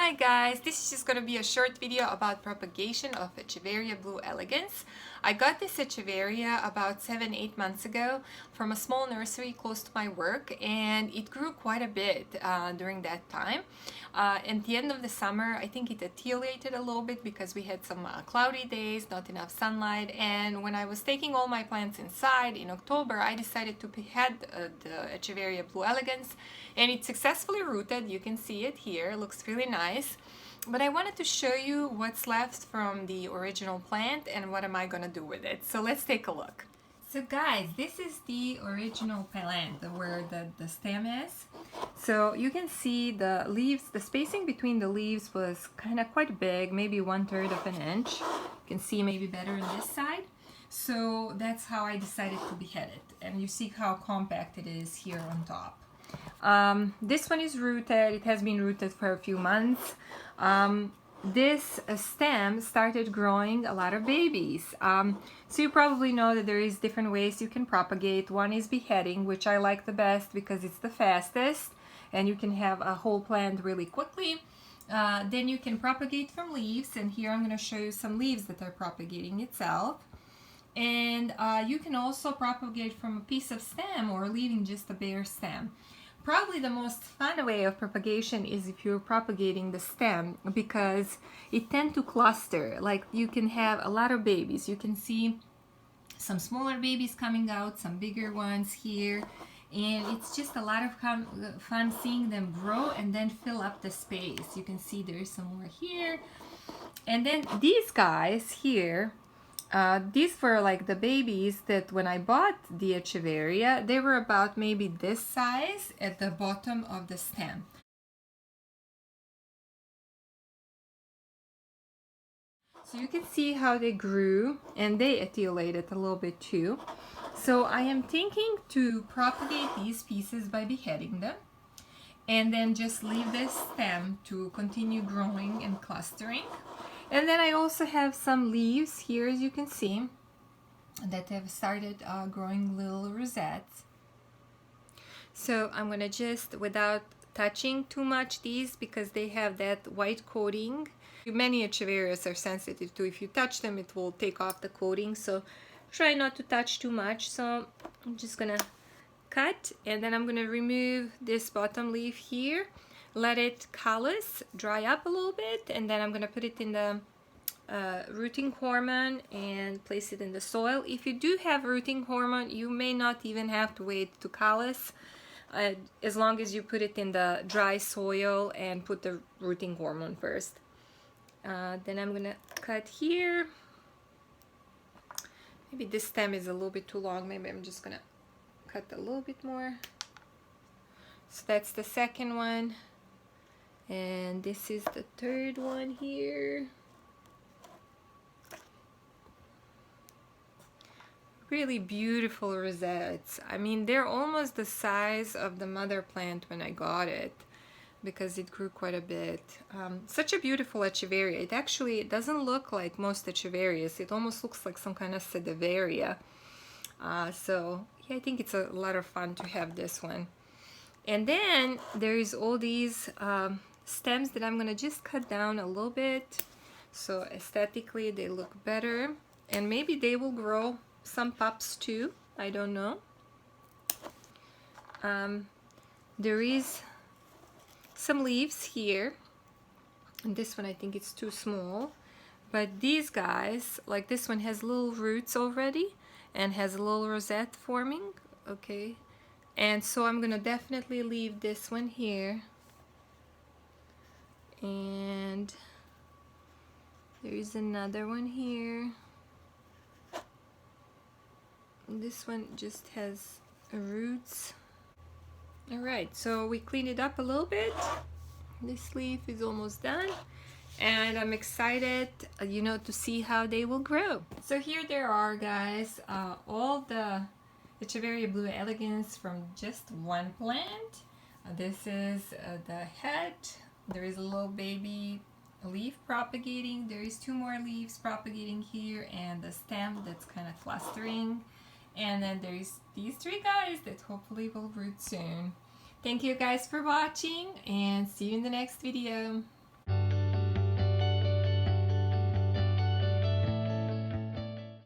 Hi guys, this is just going to be a short video about propagation of Echeveria Blue Elegans. I got this Echeveria about 7-8 months ago from a small nursery close to my work, and it grew quite a bit during that time. At the end of the summer, I think it attenuated a little bit because we had some cloudy days, not enough sunlight, and when I was taking all my plants inside in October, I decided to behead the Echeveria Blue Elegans, and it successfully rooted. You can see it here, it looks really nice. But I wanted to show you what's left from the original plant and what am I gonna do with it. So let's take a look. So guys, this is the original plant where the stem is. So you can see the leaves, the spacing between the leaves was kind of quite big, maybe 1/3 of an inch. You can see maybe better on this side. So that's how I decided to behead it. And you see how compact it is here on top. This one is rooted. It has been rooted for a few months. This stem started growing a lot of babies. So you probably know that there is different ways you can propagate. One is beheading, which I like the best because it's the fastest and you can have a whole plant really quickly. Then you can propagate from leaves, and here I'm going to show you some leaves that are propagating itself. And you can also propagate from a piece of stem or leaving just a bare stem. Probably the most fun way of propagation is if you're propagating the stem, because it tends to cluster. Like you can have a lot of babies. You can see some smaller babies coming out, some bigger ones here, and it's just a lot of fun seeing them grow and then fill up the space. You can see there's some more here, and then these guys here. These were like the babies that when I bought the Echeveria, they were about maybe this size at the bottom of the stem. So you can see how they grew, and they etiolated a little bit too. So I am thinking to propagate these pieces by beheading them, and then just leave this stem to continue growing and clustering. And then I also have some leaves here, as you can see, that have started growing little rosettes. So I'm gonna just, without touching too much these, because they have that white coating. Many Echeverias are sensitive to, if you touch them, it will take off the coating. So try not to touch too much. So I'm just gonna cut, and then I'm gonna remove this bottom leaf here. Let it callus, dry up a little bit, and then I'm gonna put it in the rooting hormone and place it in the soil. If you do have rooting hormone, you may not even have to wait to callus, as long as you put it in the dry soil and put the rooting hormone first. Then I'm gonna cut here. Maybe this stem is a little bit too long. Maybe I'm just gonna cut a little bit more. So that's the second one. And this is the third one here. Really beautiful rosettes. I mean, they're almost the size of the mother plant when I got it, because it grew quite a bit. Such a beautiful Echeveria. It doesn't look like most Echeverias. It almost looks like some kind of Sedaveria. So yeah, I think it's a lot of fun to have this one. And then there is all these stems that I'm gonna just cut down a little bit, so aesthetically they look better, and maybe they will grow some pups too, I don't know. There is some leaves here, and this one I think it's too small, but these guys, like this one, has little roots already and has a little rosette forming. Okay, and so I'm gonna definitely leave this one here. And there is another one here. This one just has roots. Alright, so we cleaned it up a little bit. This leaf is almost done, and I'm excited, you know, to see how they will grow. So here there are, guys, all the Echeveria Blue Elegans from just one plant. This is the head. There is a little baby leaf propagating. There is 2 more leaves propagating here, and the stem that's kind of clustering. And then there's these 3 guys that hopefully will root soon. Thank you guys for watching, and see you in the next video.